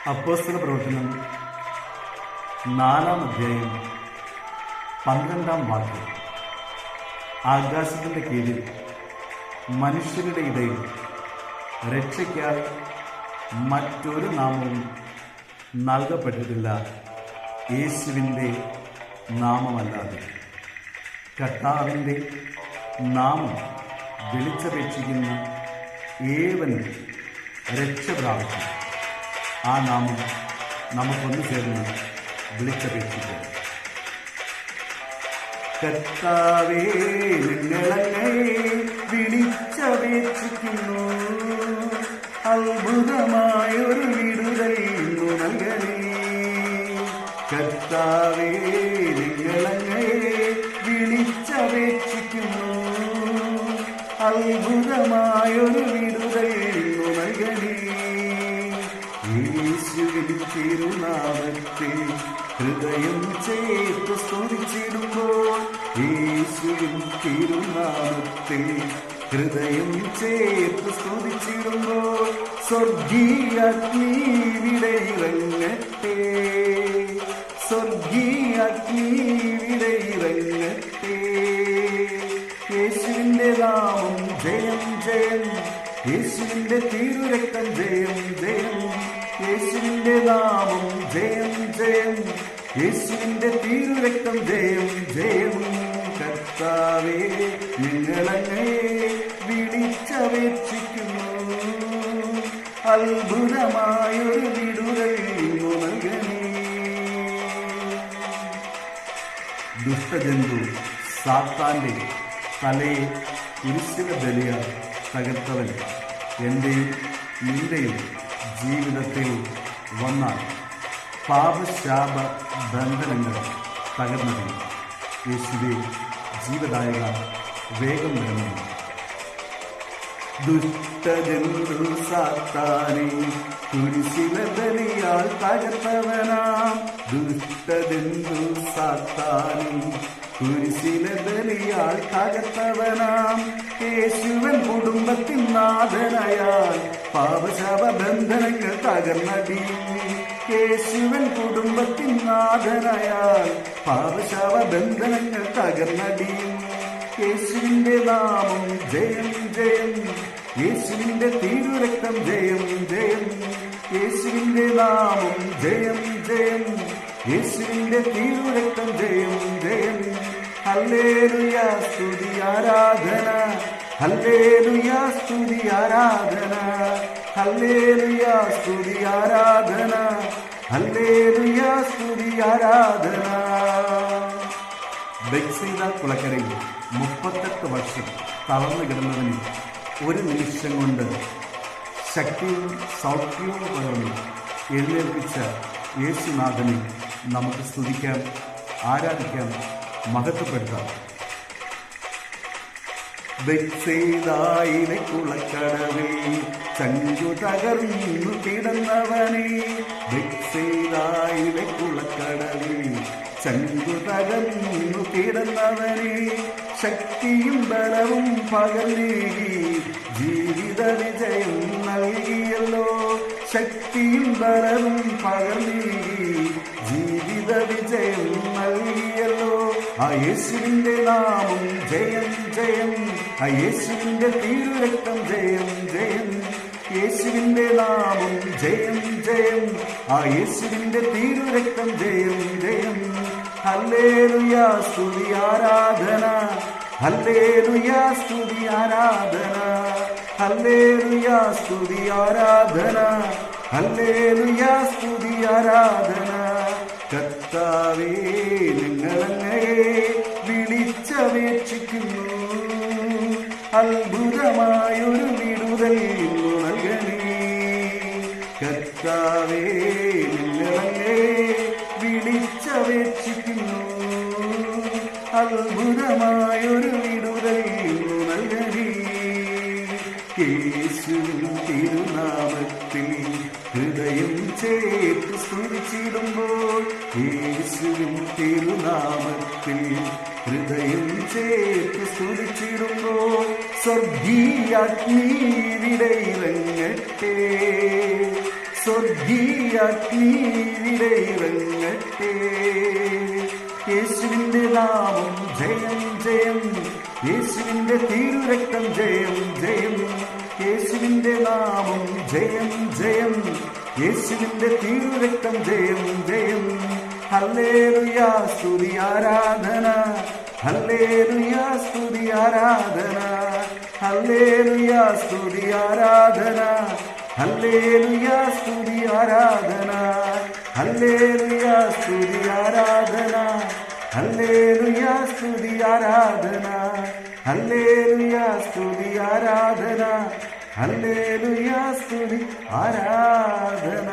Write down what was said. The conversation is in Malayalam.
അപ്പോസ്തല പ്രവർത്തനം 4-ാം അധ്യായം 12-ാം വാക്യം. ആകാശത്തിൻ്റെ കീഴിൽ മനുഷ്യരുടെ ഇടയിൽ രക്ഷയ്ക്കായി മറ്റൊരു നാമവും നൽകപ്പെട്ടിട്ടില്ല, യേശുവിൻ്റെ നാമമല്ലാതെ. കർത്താവിൻ്റെ നാമം വിളിച്ചപേക്ഷിക്കുന്ന ഏവനും രക്ഷ പ്രാപിക്കും. ആ നാമം നമുക്കൊന്നു ചേർന്ന് വിളിച്ചപേക്ഷിക്കാം. കർത്താവേ, നിങ്ങളങ്ങയെ വിളിച്ചപേക്ഷിക്കുന്നു, അത്ഭുതമായൊരു വിടുതൽ ഇന്നു നൽകണേ. കർത്താവേ, നിങ്ങളങ്ങയെ വിളിച്ചപേക്ഷിക്കുന്നു, അത്ഭുതമായൊരു വിടുതൽ ഇന്നു നൽകണേ. യേശുവിൻ തിരുനാമത്തെ ഹൃദയം ചേർത്ത് സ്തുതിച്ചിടുമ്പോൾ, യേശുവിൻ തിരുനാമത്തെ ഹൃദയം ചേർത്ത് സ്തുതിച്ചിടുമ്പോൾ, സ്വർഗീയാഗ്നി ഇവിടെ ഇറങ്ങട്ടെ, സ്വർഗീയാഗ്നി ഇവിടെ ഇറങ്ങട്ടെ. യേശുവിൻ്റെ നാമം ജയം ജയം, യേശുവിൻ്റെ തിരുരക്തം ജയം ജയം. യേശുവിൻ്റെ നാമം ജയം ജയം, യേശുവിൻ്റെ തിരുരക്തം ജയം ജയം. കർത്താവേ, നിങ്ങളങ്ങയെ വിളിച്ചപേക്ഷിക്കുന്നു, അത്ഭുതമായൊരു വിടുതൽ ഇന്നു നൽകണേ. ദുഷ്ടജന്തു സാത്താൻ്റെ തലയെ കുരിശിലെ ബലിയാൽ തകർത്തവൻ എൻ്റെയും നിന്റെയും ജീവിതത്തിൽ വന്നാൽ പാപശാപ ബന്ധനങ്ങൾ തകർന്നതിന് യേശുവേ ജീവദായക വേഗം വരണം. ദുഷ്ടജന്തു സാത്താനെ കുരിശിലെ ബലിയാൽ തകർത്തവനാം, ദുഷ്ടജന്തു സാത്താനെ കുരിശിലെ ബലിയാൽ തകർത്തവനാം. യേശുവൻ കുടുംബത്തിൻ നാഥനായാൽ പാപശാപ ബന്ധനങ്ങൾ തകർന്നടിയും. യേശുവൻ കുടുംബത്തിൻ നാഥനായാൽ പാപശാപ ബന്ധനങ്ങൾ തകർന്നടിയും. യേശുവിൻ്റെ നാമം ജയം ജയം, യേശുവിൻ്റെ തിരുരക്തം ജയം ജയം. യേശുവിൻ്റെ നാമം ജയം ജയം, യേശുവിൻ്റെ തിരുരക്തം ജയം ജയം. ഹല്ലേലൂയ സ്തുതി ആരാധന, ഹല്ലേലൂയ സ്തുതി ആരാധന, ഹല്ലേലൂയ സ്തുതി ആരാധന, ഹല്ലേലൂയ സ്തുതി ആരാധന. ബെത്സയിദ കുളക്കരയിൽ 38 വർഷം തളർന്നു കിടന്നതിന് ഒരു നിമിഷം കൊണ്ട് ശക്തിയും സൗഖ്യവും പകർന്ന് എഴുന്നേൽപ്പിച്ച യേശുനാഥനെ നമുക്ക് സ്തുതിക്കാം, ആരാധിക്കാം, മഹത്വപ്പെടുത്താം. ബെത്സയിദയിലെ കുളക്കടവിൽ ചങ്കു തകർന്നു കിടന്നവനെ, ബെത്സയിദയിലെ കുളക്കടവിൽ ചങ്കു തകർന്നു കിടന്നവനെ, ശക്തിയും ബലവും പകർന്നേകി ജീവിത വിജയം നൽകിയല്ലോ. ശക്തിയും ബലവും പകർന്നേകി ജീവിത വിജയം നൽകിയല്ലോ. ആ യേശുവിൻ്റെ നാമം ജയം ജയം, ആ യേശുവിൻ്റെ തിരുരക്തം ജയം ജയം. യേശുവിൻ്റെ നാമം ജയം ജയം, ആ യേശുവിൻ്റെ തിരുരക്തം ജയം ജയം. ഹല്ലേലൂയ സ്തുതി ആരാധന, ഹല്ലേലൂയ സ്തുതി ആരാധന, ഹല്ലേലൂയ സ്തുതി ആരാധന, ഹല്ലേലൂയ സ്തുതി ആരാധന. കർത്താവേ, നിങ്ങളങ്ങയെ വിളിച്ചപേക്ഷിക്കുന്നു, അത്ഭുതമായൊരു വിടുതൽ ഇന്നു നൽകണേ. കർത്താവേ, നിങ്ങളങ്ങയെ വിളിച്ചപേക്ഷിക്കുന്നു, അത്ഭുതമായൊരു വിടുതൽ ഇന്നു നൽകണേ. യേശുവിൻ തിരുനാമത്തിൽ ഹൃദയം ചേർത്ത് സ്തുതിച്ചിടുമ്പോൾ, യേശുവിൻ തിരുനാമത്തിൽ ഹൃദയം ചേർത്ത് സ്തുതിച്ചിടുമ്പോൾ, സ്വർഗീയാഗ്നി ഇവിടെ ഇറങ്ങട്ടെ, സ്വർഗീയാഗ്നിയിലെ ഇറങ്ങട്ടെ. യേശുവിന്റെ നാമം ജയം ജയം, യേശുവിന്റെ തിരുരക്തം ജയം ജയം, യേശുവിന്റെ നാമം ജയം ജയം, യേശുവിന്റെ തിരുരക്തം ജയം ജയം. ഹല്ലേലൂയ സ്തുതി ആരാധന, ഹല്ലേലൂയ സ്തുതി ആരാധന, ഹല്ലേലൂയ സ്തുതി ആരാധന, ഹല്ലേലൂയ സ്തുതി ആരാധന, ഹല്ലേലൂയ സ്തുതി ആരാധന, ഹല്ലേലൂയ സ്തുതി ആരാധന, ഹല്ലേലൂയ സ്തുതി ആരാധന, ഹല്ലേലൂയ സ്തുതി ആരാധന.